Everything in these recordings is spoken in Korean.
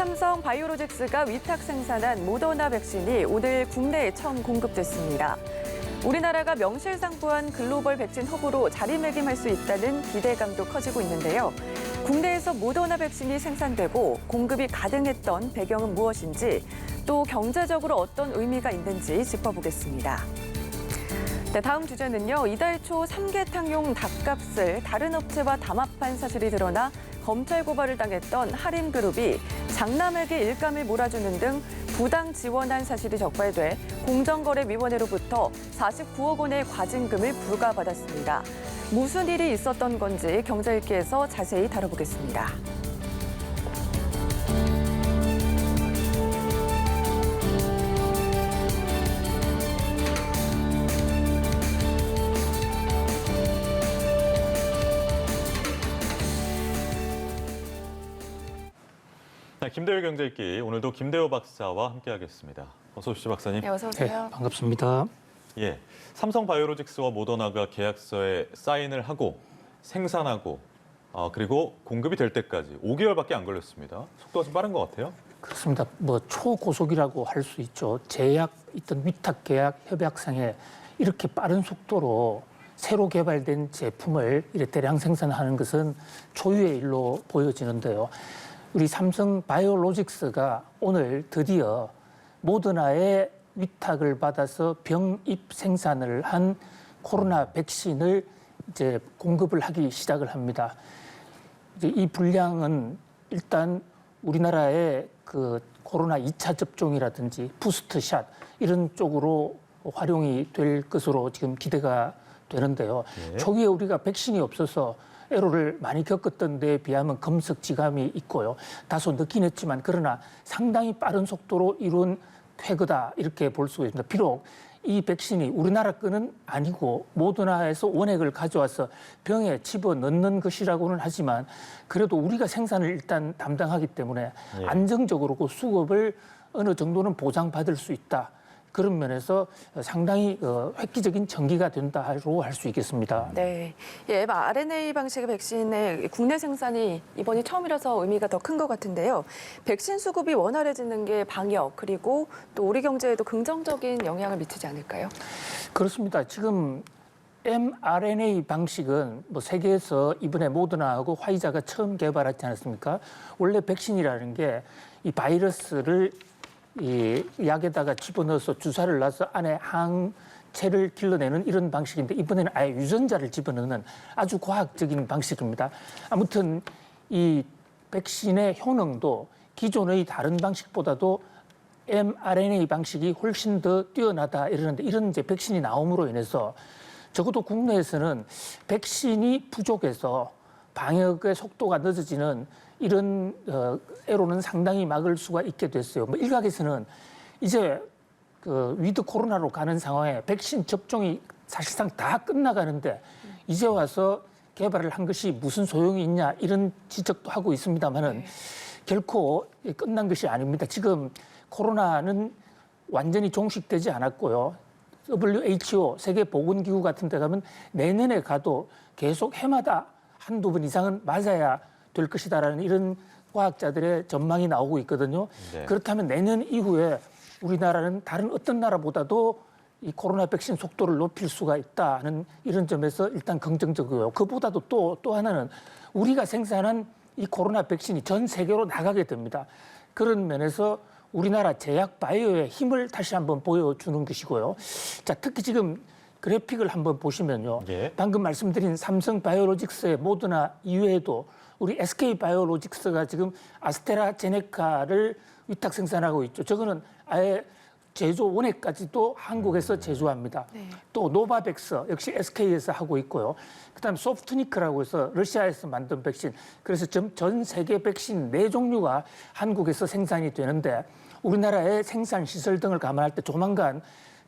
삼성 바이오로직스가 위탁 생산한 모더나 백신이 오늘 국내에 처음 공급됐습니다. 우리나라가 명실상부한 글로벌 백신 허브로 자리매김할 수 있다는 기대감도 커지고 있는데요. 국내에서 모더나 백신이 생산되고 공급이 가능했던 배경은 무엇인지, 또 경제적으로 어떤 의미가 있는지 짚어보겠습니다. 네, 다음 주제는요. 이달 초 삼계탕용 닭값을 다른 업체와 담합한 사실이 드러나 검찰 고발을 당했던 하림그룹이 장남에게 일감을 몰아주는 등 부당 지원한 사실이 적발돼 공정거래위원회로부터 49억 원의 과징금을 부과받았습니다. 무슨 일이 있었던 건지 경제일기에서 자세히 다뤄보겠습니다. 네, 김대호 경제일기, 오늘도 김대호 박사와 함께하겠습니다. 어서 오십시오, 박사님. 네, 어서 오세요. 네, 반갑습니다. 예, 삼성 바이오로직스와 모더나가 계약서에 사인을 하고 생산하고 그리고 공급이 될 때까지 5개월밖에 안 걸렸습니다. 속도가 좀 빠른 것 같아요. 그렇습니다. 초고속이라고 할 수 있죠. 제약, 있던 위탁 계약 협약상에 이렇게 빠른 속도로 새로 개발된 제품을 이렇게 대량 생산하는 것은 초유의 일로 보여지는데요. 우리 삼성 바이오로직스가 오늘 드디어 모더나의 위탁을 받아서 병입 생산을 한 코로나 백신을 이제 공급을 하기 시작을 합니다. 이제 이 분량은 일단 우리나라의 그 코로나 2차 접종이라든지 부스트샷 이런 쪽으로 활용이 될 것으로 지금 기대가 되는데요. 네. 초기에 우리가 백신이 없어서 애로를 많이 겪었던 데에 비하면 검색지감이 있고요. 다소 늦긴 했지만 그러나 상당히 빠른 속도로 이룬 쾌거다 이렇게 볼 수가 있습니다. 비록 이 백신이 우리나라 거는 아니고 모더나에서 원액을 가져와서 병에 집어넣는 것이라고는 하지만 그래도 우리가 생산을 일단 담당하기 때문에 예. 안정적으로 그 수급을 어느 정도는 보장받을 수 있다. 그런 면에서 상당히 획기적인 전기가 된다고 할 수 있겠습니다. 네, mRNA 방식의 백신의 국내 생산이 이번이 처음이라서 의미가 더 큰 것 같은데요. 백신 수급이 원활해지는 게 방역 그리고 또 우리 경제에도 긍정적인 영향을 미치지 않을까요? 그렇습니다. 지금 mRNA 방식은 세계에서 이번에 모더나하고 화이자가 처음 개발하지 않았습니까? 원래 백신이라는 게 이 바이러스를 이 약에다가 집어넣어서 주사를 놔서 안에 항체를 길러내는 이런 방식인데 이번에는 아예 유전자를 집어넣는 아주 과학적인 방식입니다. 아무튼 이 백신의 효능도 기존의 다른 방식보다도 mRNA 방식이 훨씬 더 뛰어나다 이러는데 이런 이제 백신이 나옴으로 인해서 적어도 국내에서는 백신이 부족해서 방역의 속도가 늦어지는 이런 애로는 상당히 막을 수가 있게 됐어요. 일각에서는 이제 그 위드 코로나로 가는 상황에 백신 접종이 사실상 다 끝나가는데 이제 와서 개발을 한 것이 무슨 소용이 있냐 이런 지적도 하고 있습니다만은 결코 끝난 것이 아닙니다. 지금 코로나는 완전히 종식되지 않았고요. WHO 세계보건기구 같은 데 가면 내년에 가도 계속 해마다 한두 번 이상은 맞아야 될 것이다라는 이런 과학자들의 전망이 나오고 있거든요. 네. 그렇다면 내년 이후에 우리나라는 다른 어떤 나라보다도 이 코로나 백신 속도를 높일 수가 있다는 이런 점에서 일단 긍정적이고요. 그보다도 또 하나는 우리가 생산한 이 코로나 백신이 전 세계로 나가게 됩니다. 그런 면에서 우리나라 제약 바이오의 힘을 다시 한번 보여주는 것이고요. 자, 특히 지금 그래픽을 한번 보시면요. 예. 방금 말씀드린 삼성 바이오로직스의 모더나 이외에도 우리 SK 바이오로직스가 지금 아스트라제네카를 위탁 생산하고 있죠. 저거는 아예 제조 원액까지도 한국에서 제조합니다. 네. 또 노바백스 역시 SK에서 하고 있고요. 그다음 소프트니크라고 해서 러시아에서 만든 백신. 그래서 전 세계 백신 4종류가 한국에서 생산이 되는데 우리나라의 생산 시설 등을 감안할 때 조만간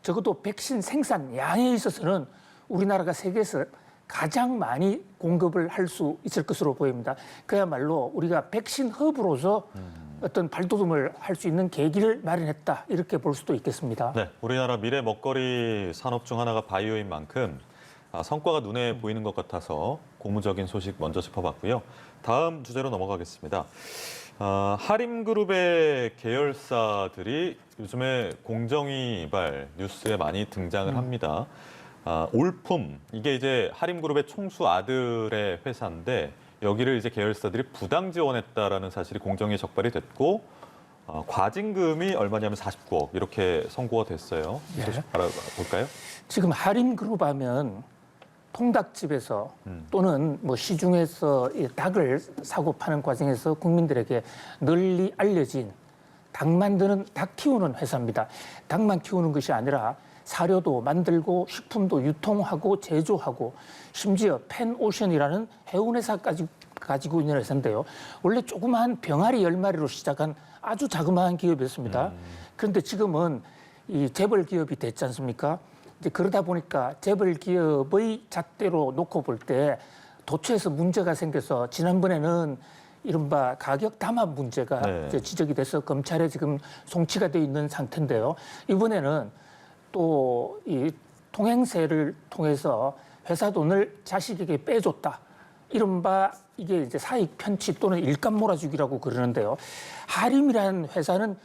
적어도 백신 생산 양에 있어서는 우리나라가 세계에서 가장 많이 공급을 할 수 있을 것으로 보입니다. 그야말로 우리가 백신 허브로서 어떤 발돋움을 할 수 있는 계기를 마련했다 이렇게 볼 수도 있겠습니다. 네, 우리나라 미래 먹거리 산업 중 하나가 바이오인 만큼 성과가 눈에 보이는 것 같아서 고무적인 소식 먼저 짚어봤고요. 다음 주제로 넘어가겠습니다. 하림그룹의 계열사들이 요즘에 공정위발 뉴스에 많이 등장을 합니다. 올품, 이게 이제 하림그룹의 총수 아들의 회사인데 여기를 이제 계열사들이 부당 지원했다라는 사실이 공정위에 적발이 됐고 과징금이 얼마냐면 49억 이렇게 선고가 됐어요. 이 소식 알아볼까요? 지금 하림그룹 하면 통닭집에서 또는 뭐 시중에서 이 닭을 사고 파는 과정에서 국민들에게 널리 알려진 닭 만드는 닭 키우는 회사입니다. 닭만 키우는 것이 아니라 사료도 만들고 식품도 유통하고 제조하고 심지어 펜오션이라는 해운회사까지 가지고 있는 회사인데요. 원래 조그마한 병아리 10마리로 시작한 아주 자그마한 기업이었습니다. 그런데 지금은 이 재벌 기업이 됐지 않습니까? 이제 그러다 보니까 재벌 기업의 잣대로 놓고 볼 때 도처에서 문제가 생겨서 지난번에는 이른바 가격 담합 문제가 이제 지적이 돼서 검찰에 지금 송치가 돼 있는 상태인데요. 이번에는 또 이 통행세를 통해서 회사 돈을 자식에게 빼줬다. 이른바 이게 이제 사익 편취 또는 일감 몰아주기라고 그러는데요. 하림이라는 회사는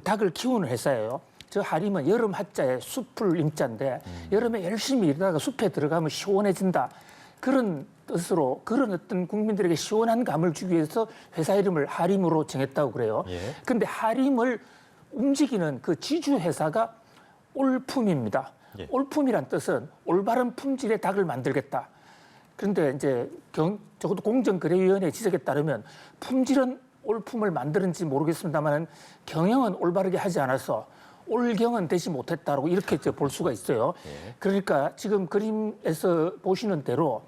닭을 키우는 회사예요. 저 하림은 여름 하자에 숲을 임자인데 여름에 열심히 일하다가 숲에 들어가면 시원해진다. 그런 뜻으로 그런 어떤 국민들에게 시원한 감을 주기 위해서 회사 이름을 하림으로 정했다고 그래요. 그런데 하림을 움직이는 그 지주 회사가 올품입니다. 올품이란 뜻은 올바른 품질의 닭을 만들겠다. 그런데 이제 적어도 공정거래위원회 지적에 따르면 품질은 올품을 만드는지 모르겠습니다만 경영은 올바르게 하지 않아서 올경은 되지 못했다라고 이렇게 볼 수가 있어요. 그러니까 지금 그림에서 보시는 대로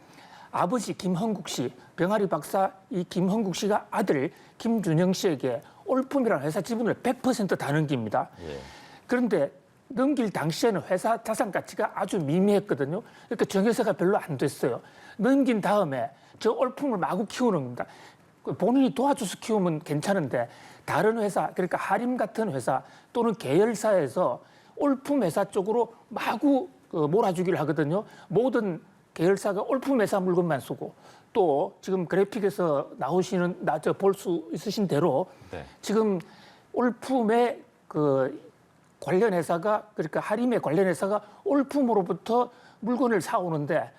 아버지 김헌국 씨, 병아리 박사 이 김헌국 씨가 아들 김준영 씨에게 올품이라는 회사 지분을 100% 다 넘깁니다. 그런데 넘길 당시에는 회사 자산 가치가 아주 미미했거든요. 그러니까 정회사가 별로 안 됐어요. 넘긴 다음에 저 올품을 마구 키우는 겁니다. 본인이 도와줘서 키우면 괜찮은데 다른 회사, 그러니까 하림 같은 회사 또는 계열사에서 올품 회사 쪽으로 마구 몰아주기를 하거든요. 모든 계열사가 올품 회사 물건만 쓰고 또 지금 그래픽에서 나오시는 볼 수 있으신 대로 지금 올품의 그 관련 회사가 그러니까 하림의 관련 회사가 올품으로부터 물건을 사오는데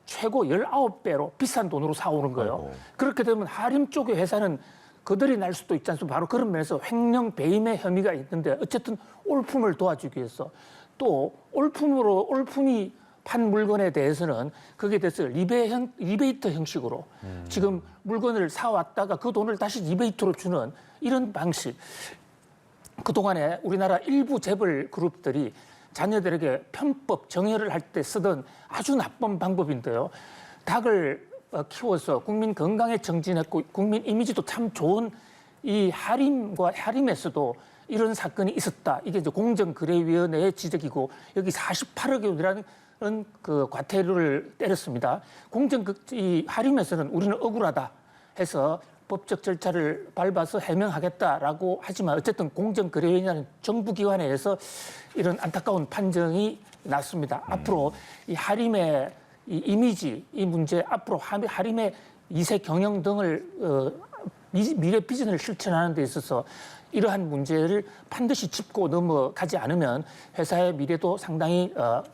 최고 19배로 비싼 돈으로 사오는 거예요. 아이고. 그렇게 되면 하림 쪽의 회사는 거덜이 날 수도 있지 않습니까? 바로 그런 면에서 횡령 배임의 혐의가 있는데 어쨌든 올품을 도와주기 위해서 또 올품이 판 물건에 대해서는 거기에 대해서 리베이트 형식으로 지금 물건을 사왔다가 그 돈을 다시 리베이트로 주는 이런 방식. 그동안에 우리나라 일부 재벌 그룹들이 자녀들에게 편법 정여를 할 때 쓰던 아주 나쁜 방법인데요. 닭을 키워서 국민 건강에 정진했고 국민 이미지도 참 좋은 이 하림에서도 이런 사건이 있었다. 이게 이제 공정거래위원회의 지적이고 여기 48억 원이라는 그 과태료를 때렸습니다. 이 하림에서는 우리는 억울하다 해서 법적 절차를 밟아서 해명하겠다라고 하지만 어쨌든 공정거래위원회는 정부기관에 의해서 이런 안타까운 판정이 났습니다. 앞으로 이 하림의 이 이미지, 이 문제, 앞으로 하림의 이세 경영 등을 미래 비전을 실천하는 데 있어서 이러한 문제를 반드시 짚고 넘어가지 않으면 회사의 미래도 상당히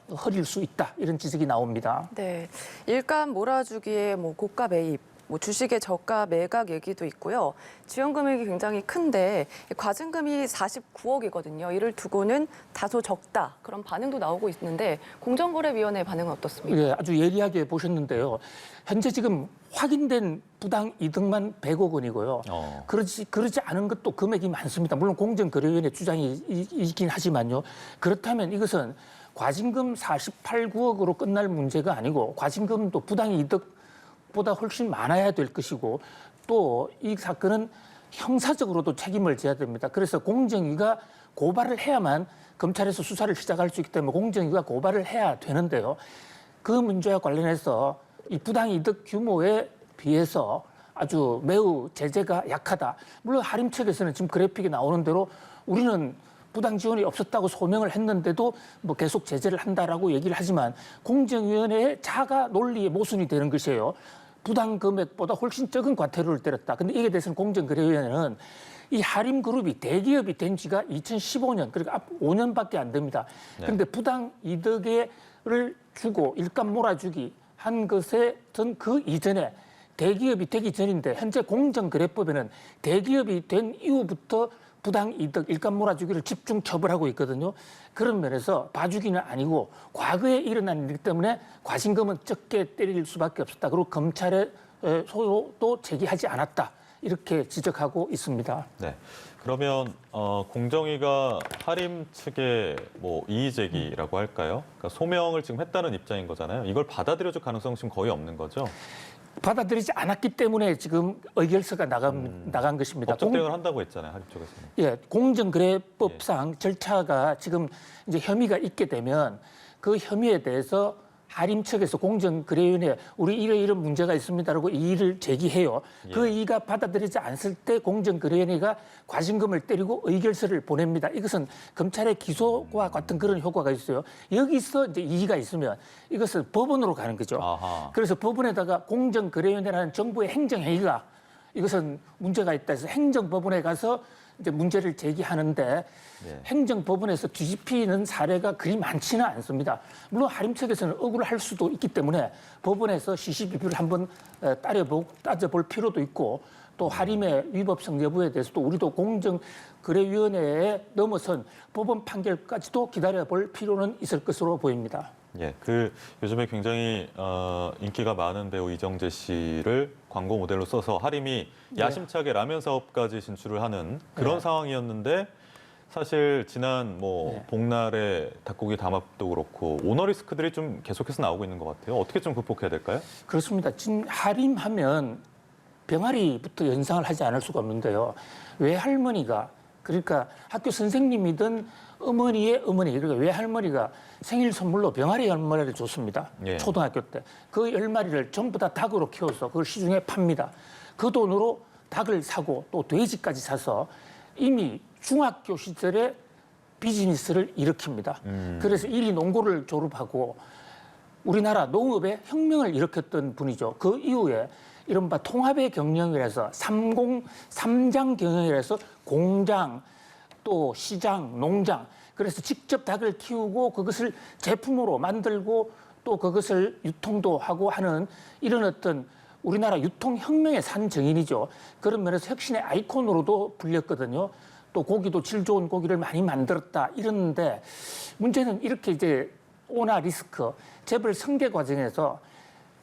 흐릴 수 있다. 이런 지적이 나옵니다. 네, 일감 몰아주기에 뭐 고가 매입, 뭐 주식의 저가 매각 얘기도 있고요. 지원 금액이 굉장히 큰데 과징금이 49억이거든요. 이를 두고는 다소 적다. 그런 반응도 나오고 있는데 공정거래위원회 반응은 어떻습니까? 예, 아주 예리하게 보셨는데요. 현재 지금 확인된 부당 이득만 100억 원이고요. 그러지 않은 것도 금액이 많습니다. 물론 공정거래위원회 주장이 있긴 하지만요. 그렇다면 이것은 과징금 48, 9억으로 끝날 문제가 아니고 과징금도 부당 이득보다 훨씬 많아야 될 것이고 또 이 사건은 형사적으로도 책임을 져야 됩니다. 그래서 공정위가 고발을 해야만 검찰에서 수사를 시작할 수 있기 때문에 공정위가 고발을 해야 되는데요. 그 문제와 관련해서 이 부당이득 규모에 비해서 아주 매우 제재가 약하다. 물론 하림 측에서는 지금 그래픽이 나오는 대로 우리는 부당 지원이 없었다고 소명을 했는데도 뭐 계속 제재를 한다라고 얘기를 하지만 공정위원회의 자가 논리의 모순이 되는 것이에요. 부당 금액보다 훨씬 적은 과태료를 때렸다. 근데 이게 대해서는 공정거래위원회는 이 하림그룹이 대기업이 된 지가 2015년, 그러니까 앞 5년밖에 안 됩니다. 그런데 부당 이득을 주고 일감 몰아주기 한 것에 전 그 이전에 대기업이 되기 전인데 현재 공정거래법에는 대기업이 된 이후부터 부당 이득, 일감 몰아주기를 집중 처벌하고 있거든요. 그런 면에서 봐주기는 아니고 과거에 일어난 일 때문에 과징금은 적게 때릴 수밖에 없었다. 그리고 검찰에 소요도 제기하지 않았다. 이렇게 지적하고 있습니다. 네. 그러면 공정위가 하림 측의 뭐 이의 제기라고 할까요? 그러니까 소명을 지금 했다는 입장인 거잖아요. 이걸 받아들여줄 가능성 지금 거의 없는 거죠? 받아들이지 않았기 때문에 지금 의결서가 나간 것입니다. 법적 대응을 한다고 했잖아요, 하림 쪽에서는. 예, 공정거래법상 절차가 지금 이제 혐의가 있게 되면 그 혐의에 대해서 하림 측에서 공정거래위원회 우리 이런 문제가 있습니다라고 이의를 제기해요. 그 이의가 받아들이지 않을 때 공정거래위원회가 과징금을 때리고 의결서를 보냅니다. 이것은 검찰의 기소와 같은 그런 효과가 있어요. 여기서 이제 이의가 있으면 이것은 법원으로 가는 거죠. 아하. 그래서 법원에다가 공정거래위원회라는 정부의 행정행위가 이것은 문제가 있다 해서 행정법원에 가서 이제 문제를 제기하는데 행정법원에서 뒤집히는 사례가 그리 많지는 않습니다. 물론 하림 측에서는 억울할 수도 있기 때문에 법원에서 시시비비를 한번 따져볼 필요도 있고 또 하림의 위법성 여부에 대해서도 우리도 공정거래위원회에 넘어선 법원 판결까지도 기다려볼 필요는 있을 것으로 보입니다. 예, 요즘에 굉장히 인기가 많은 배우 이정재 씨를 광고 모델로 써서 하림이 야심차게 라면 사업까지 진출을 하는 그런 상황이었는데 사실 지난 복날의 닭고기 담합도 그렇고 오너 리스크들이 좀 계속해서 나오고 있는 것 같아요. 어떻게 좀 극복해야 될까요? 그렇습니다. 하림 하면 병아리부터 연상을 하지 않을 수가 없는데요. 외할머니가 그러니까 학교 선생님이든 어머니의 어머니, 그러니까 외할머니가 생일 선물로 병아리 10마리를 줬습니다. 초등학교 때. 그 10마리를 전부 다 닭으로 키워서 그걸 시중에 팝니다. 그 돈으로 닭을 사고 또 돼지까지 사서 이미 중학교 시절에 비즈니스를 일으킵니다. 그래서 일이 농고를 졸업하고 우리나라 농업의 혁명을 일으켰던 분이죠. 그 이후에 이른바 통합의 경영이라서 삼장 경영이라서 공장, 또 시장, 농장, 그래서 직접 닭을 키우고 그것을 제품으로 만들고 또 그것을 유통도 하고 하는 이런 어떤 우리나라 유통혁명의 산 증인이죠. 그런 면에서 혁신의 아이콘으로도 불렸거든요. 또 고기도 질 좋은 고기를 많이 만들었다 이러는데 문제는 이렇게 이제 오나 리스크, 재벌 승계 과정에서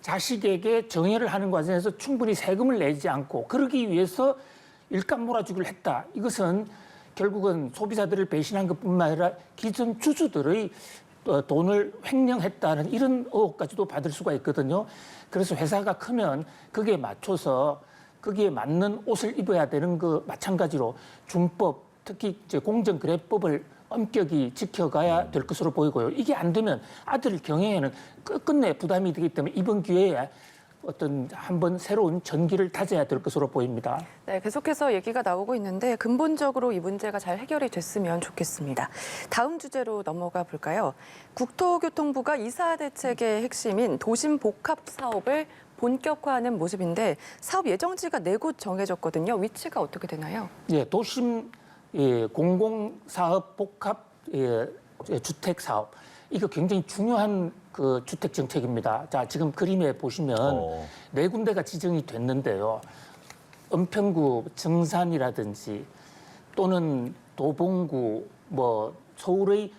자식에게 정여를 하는 과정에서 충분히 세금을 내지 않고 그러기 위해서 일감 몰아주기를 했다. 이것은 결국은 소비자들을 배신한 것뿐만 아니라 기존 주주들의 돈을 횡령했다는 이런 의혹까지도 받을 수가 있거든요. 그래서 회사가 크면 거기에 맞춰서 거기에 맞는 옷을 입어야 되는 거 마찬가지로 준법, 특히 이제 공정거래법을 엄격히 지켜가야 될 것으로 보이고요. 이게 안 되면 아들 경영에는 끝끝내 부담이 되기 때문에 이번 기회에 어떤 한번 새로운 전기를 다져야 될 것으로 보입니다. 네, 계속해서 얘기가 나오고 있는데 근본적으로 이 문제가 잘 해결이 됐으면 좋겠습니다. 다음 주제로 넘어가 볼까요? 국토교통부가 이사 대책의 핵심인 도심 복합 사업을 본격화하는 모습인데 사업 예정지가 4곳 정해졌거든요. 위치가 어떻게 되나요? 예, 도심 공공사업 복합 주택 사업 이거 굉장히 중요한 그 주택 정책입니다. 자, 지금 그림에 보시면 4군데가 지정이 됐는데요. 은평구 정산이라든지 또는 도봉구 서울의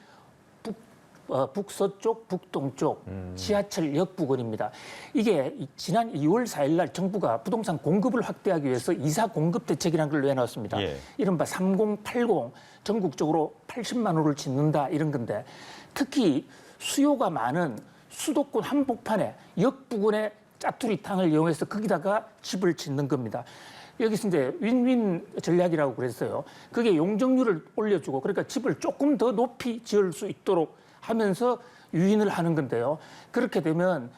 북서쪽, 북동쪽 지하철역 부근입니다. 이게 지난 2월 4일 날 정부가 부동산 공급을 확대하기 위해서 이사 공급 대책이라는 걸 내놨습니다. 이른바 3080 전국적으로 80만 호를 짓는다 이런 건데 특히 수요가 많은 수도권 한복판에 역 부근의 짜투리탕을 이용해서 거기다가 집을 짓는 겁니다. 여기서 이제 윈윈 전략이라고 그랬어요. 그게 용적률을 올려주고 그러니까 집을 조금 더 높이 지을 수 있도록 하면서 유인을 하는 건데요. 그렇게 되면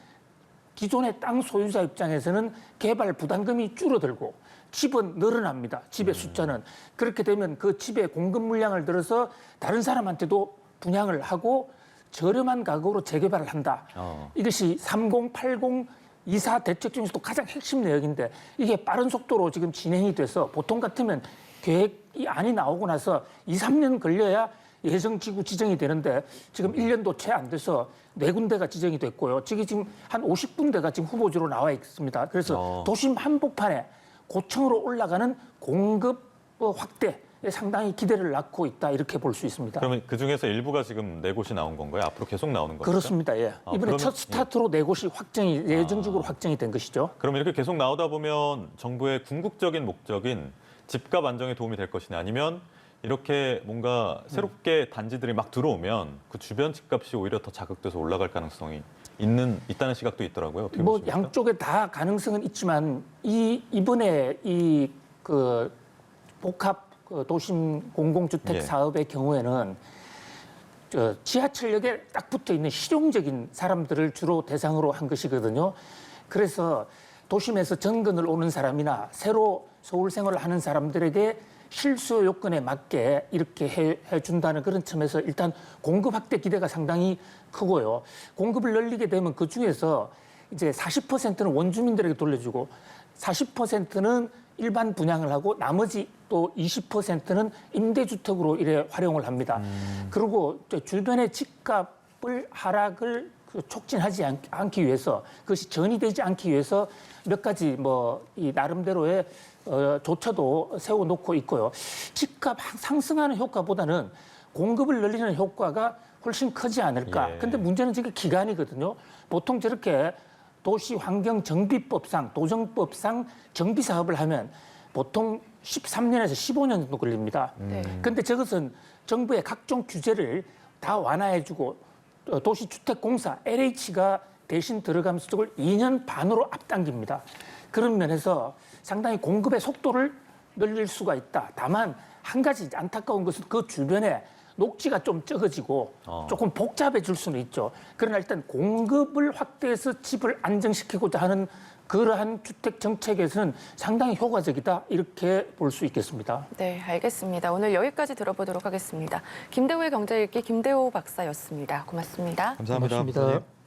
기존의 땅 소유자 입장에서는 개발 부담금이 줄어들고 집은 늘어납니다. 집의 숫자는. 그렇게 되면 그 집의 공급 물량을 들어서 다른 사람한테도 분양을 하고 저렴한 가격으로 재개발을 한다. 이것이 3080 이사 대책 중에서도 가장 핵심 내역인데 이게 빠른 속도로 지금 진행이 돼서 보통 같으면 계획이 안이 나오고 나서 2, 3년 걸려야 예정지구 지정이 되는데 지금 1년도 채 안 돼서 4군데가 지정이 됐고요. 지금 한 50군데가 지금 후보지로 나와 있습니다. 그래서 도심 한복판에 고층으로 올라가는 공급 확대에 상당히 기대를 낳고 있다 이렇게 볼 수 있습니다. 그러면 그중에서 일부가 지금 4곳이 나온 건가요? 앞으로 계속 나오는 건가요? 그렇습니다. 예. 이번에 그러면, 첫 스타트로 4곳이 확정이 예정적으로 확정이 된 것이죠. 그럼 이렇게 계속 나오다 보면 정부의 궁극적인 목적인 집값 안정에 도움이 될 것이냐 아니면 이렇게 뭔가 새롭게 단지들이 막 들어오면 그 주변 집값이 오히려 더 자극돼서 올라갈 가능성이 있다는 시각도 있더라고요. 어떻게 뭐 보십니까? 양쪽에 다 가능성은 있지만 이번에 그 복합 그 도심 공공주택 예. 사업의 경우에는 지하철역에 딱 붙어 있는 실용적인 사람들을 주로 대상으로 한 것이거든요. 그래서 도심에서 정근을 오는 사람이나 새로 서울 생활을 하는 사람들에게 실수요 요건에 맞게 이렇게 해준다는 그런 점에서 일단 공급 확대 기대가 상당히 크고요. 공급을 늘리게 되면 그 중에서 이제 40%는 원주민들에게 돌려주고 40%는 일반 분양을 하고 나머지 또 20%는 임대주택으로 이래 활용을 합니다. 그리고 주변의 집값을 하락을 촉진하지 않기 위해서 그것이 전이되지 않기 위해서 몇 가지 이 나름대로의 조처도 세워놓고 있고요. 집값 상승하는 효과보다는 공급을 늘리는 효과가 훨씬 크지 않을까. 예. 근데 문제는 지금 기간이거든요. 보통 저렇게 도시환경정비법상, 도정법상 정비 사업을 하면 보통 13년에서 15년 정도 걸립니다. 근데 저것은 정부의 각종 규제를 다 완화해주고 도시주택공사 LH가 대신 들어가면서 저걸 2년 반으로 앞당깁니다. 그런 면에서 상당히 공급의 속도를 늘릴 수가 있다. 다만 한 가지 안타까운 것은 그 주변에 녹지가 좀 적어지고 조금 복잡해질 수는 있죠. 그러나 일단 공급을 확대해서 집을 안정시키고자 하는 그러한 주택 정책에서는 상당히 효과적이다 이렇게 볼 수 있겠습니다. 네, 알겠습니다. 오늘 여기까지 들어보도록 하겠습니다. 김대우의 경제읽기 김대우 박사였습니다. 고맙습니다. 감사합니다. 고맙습니다.